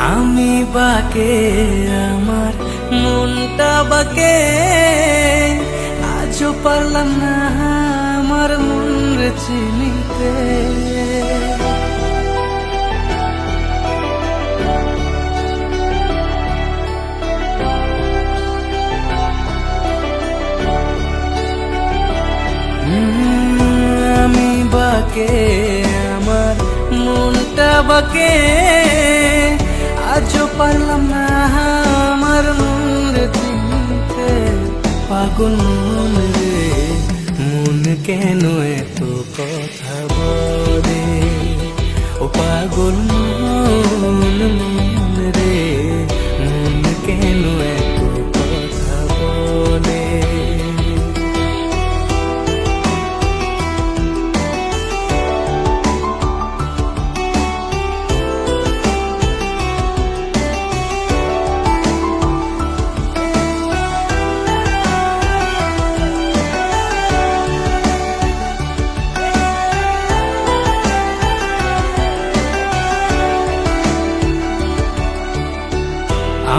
আমি বাকে আমার মনটা বাকে, আজও পারলাম না আমার মন রে চিনিতে। আমি বাকে আমার মনটা বাকে, আজও পারলাম না আমার মন রে চিনতে। পাগল মন রে মন কেন এত কথা বলে, ও পাগল মন রে মন কেন এত কথা বলে।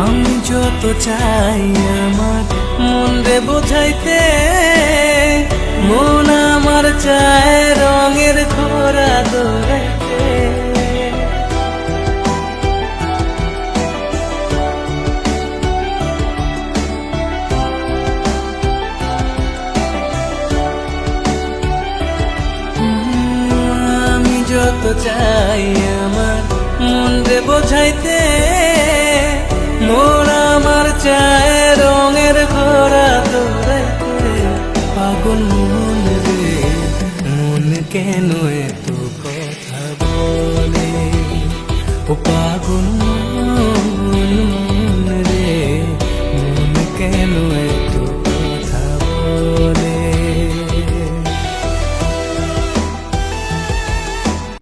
আমি যত চাই আমার মন রে বোঝাইতে, মন আমার চায় রঙের ঘোড়া দৌড়াইতে। আমি যত চাই আমার মন রে বোঝাইতে, মন আমার চায় রঙের ঘোড়া দৌড়াইতে। পাগল মন রে মন কেন এত